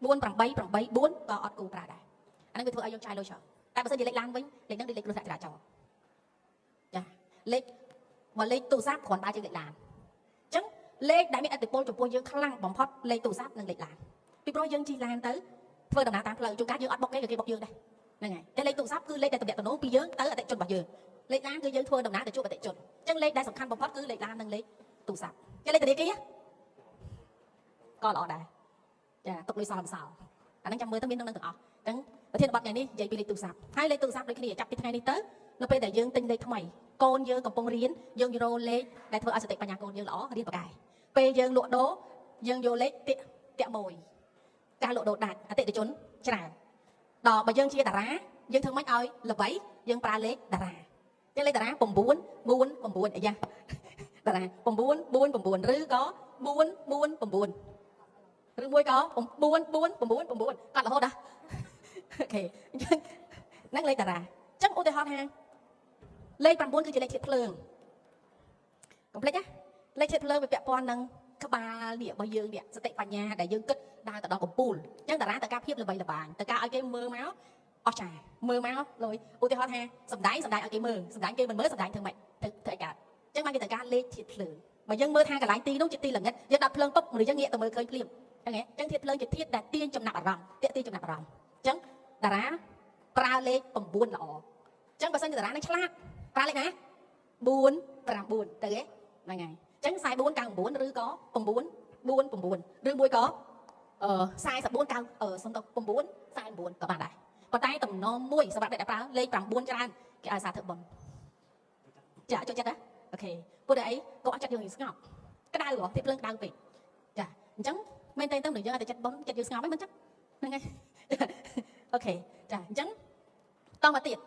4 8 8 4ក៏អត់គូប្រើដែរអានេះវាធ្វើឲ្យយើងចាយលុយច្រើនតែបើសិនជាលេខឡានវិញលេខហ្នឹងគឺលេខគ្រោះថ្នាក់ចរាចរណ៍ចាលេខមកលេខទូរស័ព្ទគ្រាន់តែជាលេខឡានអញ្ចឹងលេខដែលមានឥទ្ធិពលចំពោះយើងខ្លាំងបំផុតលេខទូរស័ព្ទនិងលេខឡានពីព្រោះយើងជិះឡានទៅធ្វើដំណើរតាមផ្លូវជួនកាលយើងអត់បុកគេក៏គេបុកយើងដែរហ្នឹងហើយតែលេខទូរស័ព្ទគឺលេខដែលតំណាក់តំណងពីយើងទៅអតិថិជនរបស់យើងលេខឡានគឺយើងធ្វើដំណើរទៅជួបអតិថិជនអញ្ចឹងលេខដែលសំខាន់បំផុតគឺលេខឡាននិងលេខទូរស័ព្ទចេះលេខធនាគារក៏ល្អដែរចាទុកលុយសល់មិនសល់អាហ្នឹងចាំមើលទៅមាននឹងទាំងអស់អញ្ចឹងប្រធានបទថ្ងៃនេះនិយាយពីលេខទូរស័ព្ទហើយលេខទូរស័ព្ទដូចគ្នាចាប់ពីថ្ងៃនេះទៅនៅពេលដែលយើងទិញលេខថ្មីកូនយើងកំពុងរៀនយើងយកលេខដែលធ្វើឲ្យសតិបញ្ញាកូនយើងល្អរៀនបកកាយពេលយើងលក់ដូរយើងយកលេខតាក់មួយការលក់ដូរដាច់អតិថិជនច្រើនដល់បើយើងជាតារាយើងធ្វើម៉េចឲ្យល្បីយើងប្រើលេខតារាចឹងលេខតារា9 4 9អាយ៉ាតារា9 4 9ឬក៏4 4 9ឬមួយក៏4 4 9 9កាត់រហូតដល់អូខេអញ្ចឹងហ្នឹងលេខតារាអញ្ចឹងឧទាហរណ៍ថាលេខ9គឺជាលេខធាតុភ្លើងកុំភ្លេចណាលេខធាតុភ្លើងវាពាក់ព័ន្ធនឹងក្បាលនេះរបស់យើងនេះសតិបញ្ញាដែលយើងគិតដើរទៅដល់កំពូលអញ្ចឹងតារាទៅការភាពល្បីល្បាញទៅការឲ្យគេមើលមកអស្ចារ្យមើលមកលុយឧទាហរណ៍ថាសំដែងឲ្យគេមើលសំដែងគេមិនមើលសំដែងធ្វើម៉េចធ្វើអីកើតអញ្ចឹងបានគេទៅការលេខធាតុភ្លើងបើយើងមើលថាកន្លែងទីនោះជាទីល្ងិតយើងដាក់ភ្លើងពុកឬយើងងាកទៅមើលឃើញភ្លាមអញ្ចឹងធាតុភ្លើងជាធាតុដែលទាញចំណាប់អារម្មណ៍ទាញចំណាប់អារម្មណ៍អញ្ចឹងតារាប្រើលេខ9ល្អអញ្ចឹងបើសិនជាតារានឹងឆ្លាតប្រើលេខណា4 9ទៅទេហ្នឹងហើយអញ្ចឹង44 99ឬក៏9 4 9ឬមួយក៏44 9សុំទៅ9 49ក៏បានដែរប៉ុន្តែតំណមួយសម្រាប់អ្នកដែលប្រើលេខ9ច្រើនគេឲ្យសារធ្វើបុណ្យចាចូលចិត្តណាអូខេពួកតែអីកុំអត់ចិត្តយើងស្ងប់ក្តៅហ៎ទីភ្លើងក្តៅពេកចាអញ្ចឹងមែនតើទៅយើងឲ្យតែចិត្តបុណ្យចិត្តយើងស្ងប់ហ្នឹងមិនចឹងហ្នឹងហើយអូខេចាអញ្ចឹងតមកទៀត